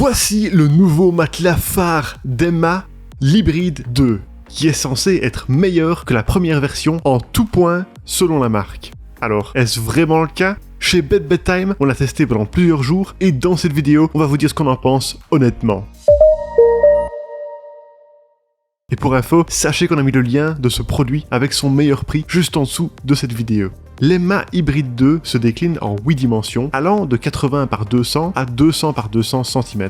Voici le nouveau matelas phare d'Emma, l'Hybride 2, qui est censé être meilleur que la première version en tout point selon la marque. Alors, est-ce vraiment le cas ? Chez Bedtime, on l'a testé pendant plusieurs jours et dans cette vidéo, on va vous dire ce qu'on en pense honnêtement. Et pour info, sachez qu'on a mis le lien de ce produit avec son meilleur prix juste en dessous de cette vidéo. L'Emma Hybride 2 se décline en 8 dimensions, allant de 80 par 200 à 200 par 200 cm.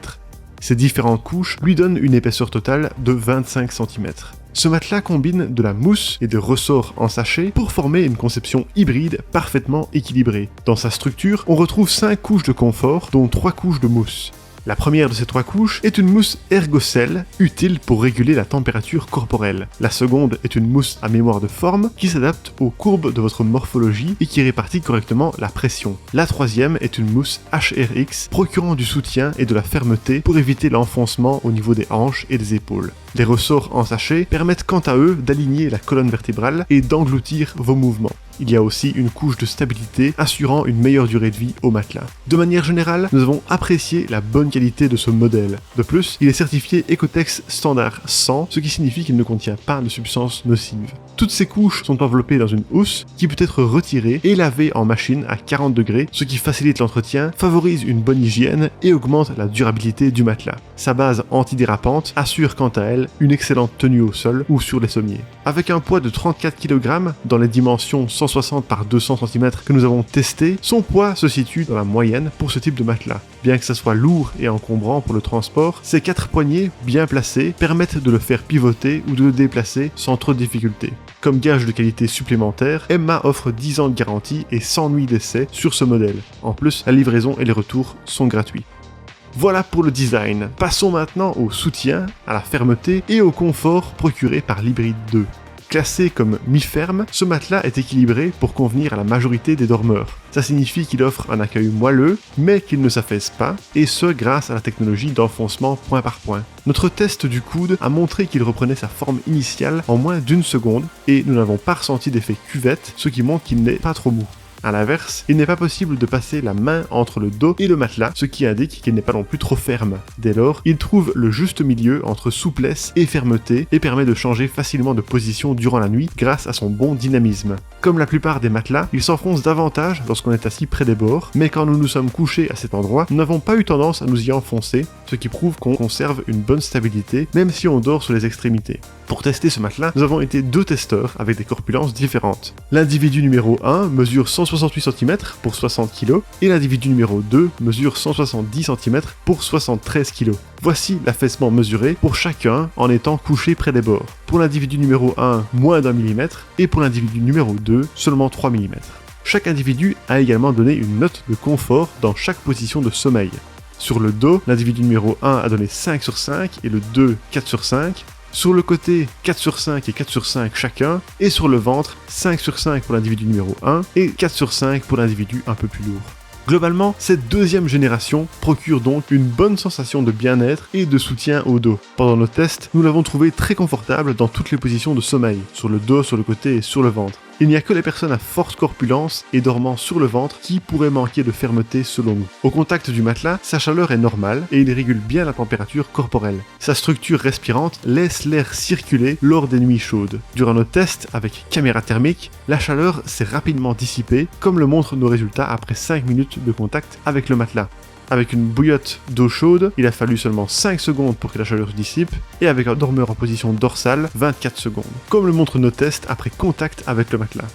Ces différentes couches lui donnent une épaisseur totale de 25 cm. Ce matelas combine de la mousse et des ressorts en sachet pour former une conception hybride parfaitement équilibrée. Dans sa structure, on retrouve 5 couches de confort, dont 3 couches de mousse. La première de ces 3 couches est une mousse ergocell, utile pour réguler la température corporelle. La seconde est une mousse à mémoire de forme qui s'adapte aux courbes de votre morphologie et qui répartit correctement la pression. La troisième est une mousse HRX, procurant du soutien et de la fermeté pour éviter l'enfoncement au niveau des hanches et des épaules. Les ressorts en sachet permettent quant à eux d'aligner la colonne vertébrale et d'engloutir vos mouvements. Il y a aussi une couche de stabilité assurant une meilleure durée de vie au matelas. De manière générale, nous avons apprécié la bonne qualité de ce modèle. De plus, il est certifié Ecotex Standard 100, ce qui signifie qu'il ne contient pas de substances nocives. Toutes ces couches sont enveloppées dans une housse qui peut être retirée et lavée en machine à 40 degrés, ce qui facilite l'entretien, favorise une bonne hygiène et augmente la durabilité du matelas. Sa base antidérapante assure quant à elle une excellente tenue au sol ou sur les sommiers. Avec un poids de 34 kg dans les dimensions 160 par 200 cm que nous avons testé, son poids se situe dans la moyenne pour ce type de matelas. Bien que ça soit lourd et encombrant pour le transport, ses 4 poignées bien placées permettent de le faire pivoter ou de le déplacer sans trop de difficulté. Comme gage de qualité supplémentaire, Emma offre 10 ans de garantie et 100 nuits d'essai sur ce modèle. En plus, la livraison et les retours sont gratuits. Voilà pour le design. Passons maintenant au soutien, à la fermeté et au confort procuré par l'Hybride 2. Classé comme mi-ferme, ce matelas est équilibré pour convenir à la majorité des dormeurs. Ça signifie qu'il offre un accueil moelleux, mais qu'il ne s'affaisse pas, et ce grâce à la technologie d'enfoncement point par point. Notre test du coude a montré qu'il reprenait sa forme initiale en moins d'1 seconde, et nous n'avons pas ressenti d'effet cuvette, ce qui montre qu'il n'est pas trop mou. A l'inverse, il n'est pas possible de passer la main entre le dos et le matelas, ce qui indique qu'il n'est pas non plus trop ferme. Dès lors, il trouve le juste milieu entre souplesse et fermeté et permet de changer facilement de position durant la nuit grâce à son bon dynamisme. Comme la plupart des matelas, il s'enfonce davantage lorsqu'on est assis près des bords, mais quand nous nous sommes couchés à cet endroit, nous n'avons pas eu tendance à nous y enfoncer, ce qui prouve qu'on conserve une bonne stabilité, même si on dort sur les extrémités. Pour tester ce matelas, nous avons été 2 testeurs avec des corpulences différentes. L'individu numéro 1 mesure 168 cm pour 60 kg et l'individu numéro 2 mesure 170 cm pour 73 kg. Voici l'affaissement mesuré pour chacun en étant couché près des bords. Pour l'individu numéro 1, moins d'1 mm et pour l'individu numéro 2, seulement 3 mm. Chaque individu a également donné une note de confort dans chaque position de sommeil. Sur le dos, l'individu numéro 1 a donné 5 sur 5 et le 2 4 sur 5. Sur le côté, 4 sur 5 et 4 sur 5 chacun, et sur le ventre, 5 sur 5 pour l'individu numéro 1 et 4 sur 5 pour l'individu un peu plus lourd. Globalement, cette deuxième génération procure donc une bonne sensation de bien-être et de soutien au dos. Pendant nos tests, nous l'avons trouvé très confortable dans toutes les positions de sommeil, sur le dos, sur le côté et sur le ventre. Il n'y a que les personnes à forte corpulence et dormant sur le ventre qui pourraient manquer de fermeté selon nous. Au contact du matelas, sa chaleur est normale et il régule bien la température corporelle. Sa structure respirante laisse l'air circuler lors des nuits chaudes. Durant nos tests avec caméra thermique, la chaleur s'est rapidement dissipée, comme le montrent nos résultats après 5 minutes de contact avec le matelas. Avec une bouillotte d'eau chaude, il a fallu seulement 5 secondes pour que la chaleur se dissipe, et avec un dormeur en position dorsale, 24 secondes, comme le montrent nos tests après contact avec le matelas.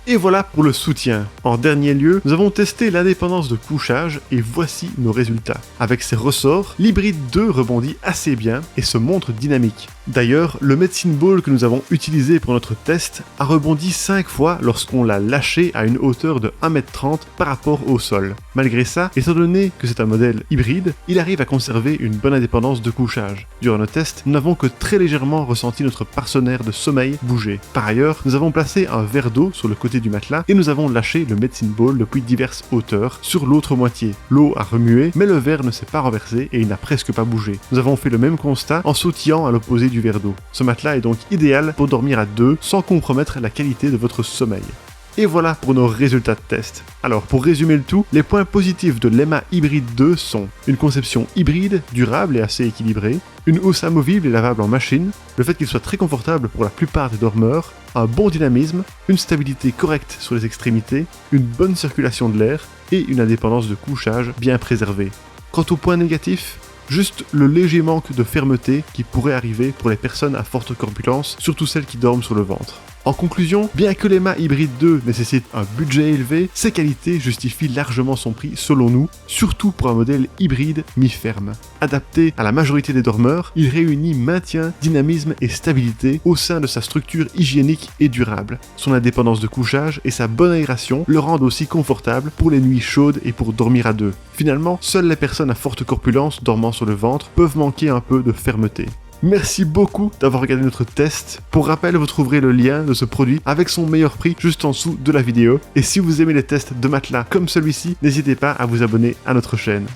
Et voilà pour le soutien. En dernier lieu, nous avons testé l'indépendance de couchage et voici nos résultats. Avec ses ressorts, l'Hybride 2 rebondit assez bien et se montre dynamique. D'ailleurs, le Medicine Ball que nous avons utilisé pour notre test a rebondi 5 fois lorsqu'on l'a lâché à une hauteur de 1m30 par rapport au sol. Malgré ça, étant donné que c'est un modèle hybride, il arrive à conserver une bonne indépendance de couchage. Durant nos tests, nous n'avons que très légèrement ressenti notre partenaire de sommeil bouger. Par ailleurs, nous avons placé un verre d'eau sur le côté du matelas et nous avons lâché le Medicine Ball depuis diverses hauteurs sur l'autre moitié. L'eau a remué, mais le verre ne s'est pas renversé et il n'a presque pas bougé. Nous avons fait le même constat en sautillant à l'opposé du verre d'eau. Ce matelas est donc idéal pour dormir à deux sans compromettre la qualité de votre sommeil. Et voilà pour nos résultats de test. Alors pour résumer le tout, les points positifs de l'EMA Hybrid 2 sont une conception hybride, durable et assez équilibrée, une housse amovible et lavable en machine, le fait qu'il soit très confortable pour la plupart des dormeurs, un bon dynamisme, une stabilité correcte sur les extrémités, une bonne circulation de l'air et une indépendance de couchage bien préservée. Quant aux points négatifs, juste le léger manque de fermeté qui pourrait arriver pour les personnes à forte corpulence, surtout celles qui dorment sur le ventre. En conclusion, bien que l'EMA Hybrid 2 nécessite un budget élevé, ses qualités justifient largement son prix selon nous, surtout pour un modèle hybride mi-ferme. Adapté à la majorité des dormeurs, il réunit maintien, dynamisme et stabilité au sein de sa structure hygiénique et durable. Son indépendance de couchage et sa bonne aération le rendent aussi confortable pour les nuits chaudes et pour dormir à deux. Finalement, seules les personnes à forte corpulence dormant sur le ventre peuvent manquer un peu de fermeté. Merci beaucoup d'avoir regardé notre test. Pour rappel, vous trouverez le lien de ce produit avec son meilleur prix juste en dessous de la vidéo. Et si vous aimez les tests de matelas comme celui-ci, n'hésitez pas à vous abonner à notre chaîne.